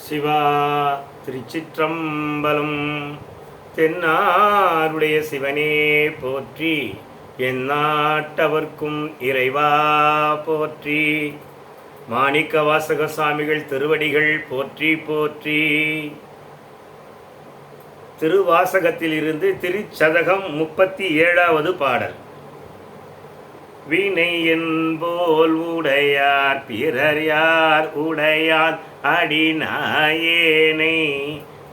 சிவா திருச்சிற்றம்பலம். தென்னாருடைய சிவனே போற்றி, எந்நாட்டவர்க்கும் இறைவா போற்றி. மாணிக்க வாசக சாமிகள் திருவடிகள் போற்றி போற்றி. திருவாசகத்திலிருந்து திருச்சதகம் 37வது பாடல். வினை என்போல் உடையார் பிறர் யார் உடையார் அடிநாயேனை,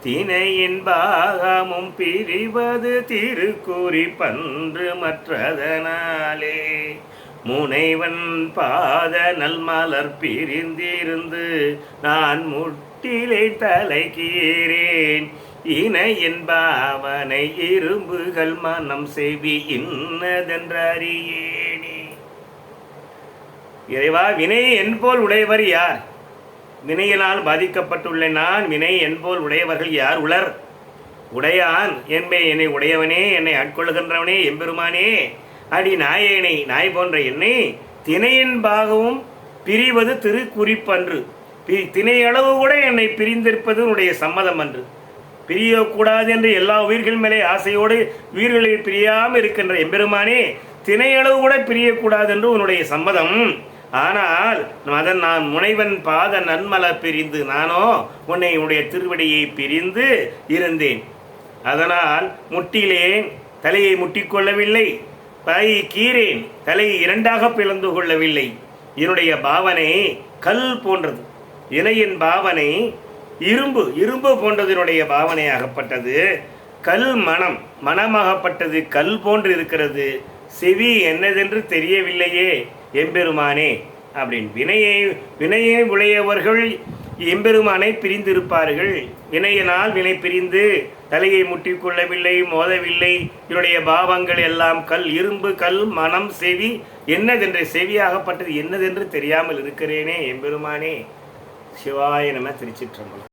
தினையின் பாகமும் பிரிவது திருக்குறி பன்று மற்றதனாலே, முனைவன் பாத நல்மலர் பிரிந்திருந்து நான் முட்டிலை தலைக்கீரேன், இனை என்பாவனை இரும்புகள் மனம் செவி இன்னதென்றறியேனே. இறைவா, வினை என்போல் உடையவர் யார்? வினையினால் பாதிக்கப்பட்டுள்ள நான், வினை என்போல் உடையவர்கள் யார் உளர்? உடையான் என்பே என்னை உடையவனே, என்னை ஆட்கொள்ளுகின்றவனே, எம்பெருமானே, அடி நாயேனை, நாய் போன்ற என்னை தினையின் பாகவும் பிரிவது திருக்குறிப்பன்று. தினையளவு கூட என்னை பிரிந்திருப்பது உன்னுடைய சம்மதம் அன்று. பிரியக்கூடாது என்று எல்லா உயிர்கள் மேலே ஆசையோடு உயிர்களை பிரியாமல் இருக்கின்ற எம்பெருமானே, தினையளவு கூட பிரியக்கூடாது என்று உன்னுடைய சம்மதம். ஆனால் அதன் நான் முனைவன் பாத நன்மலர் பிரிந்து, நானோ உன்னை உன்னுடைய திருவடியை பிரிந்து இருந்தேன். அதனால் முட்டிலேன், தலையை முட்டிக்கொள்ளவில்லை, தாயை கீரேன், தலையை இரண்டாக பிளந்து கொள்ளவில்லை. என்னுடைய பாவனை கல் போன்றது, இணையின் பாவனை இரும்பு போன்றதனுடைய பாவனையாகப்பட்டது. கல் மனம், மனமாகப்பட்டது கல் போன்று இருக்கிறது. செவி என்னதென்று தெரியவில்லையே எம்பெருமானே அப்படின்னு வினையை உடையவர்கள் எம்பெருமானை பிரிந்திருப்பார்கள். வினையினால் வினை பிரிந்து தலையை முட்டிக்கொள்ளவில்லை, மோதவில்லை. என்னுடைய பாவங்கள் எல்லாம் கல், இரும்பு கல், மனம் செவி என்னதென்று, செவியாகப்பட்டது என்னதென்று தெரியாமல் இருக்கிறேனே எம்பெருமானே. சிவாய நம. திருச்சிற்றம்பலம்.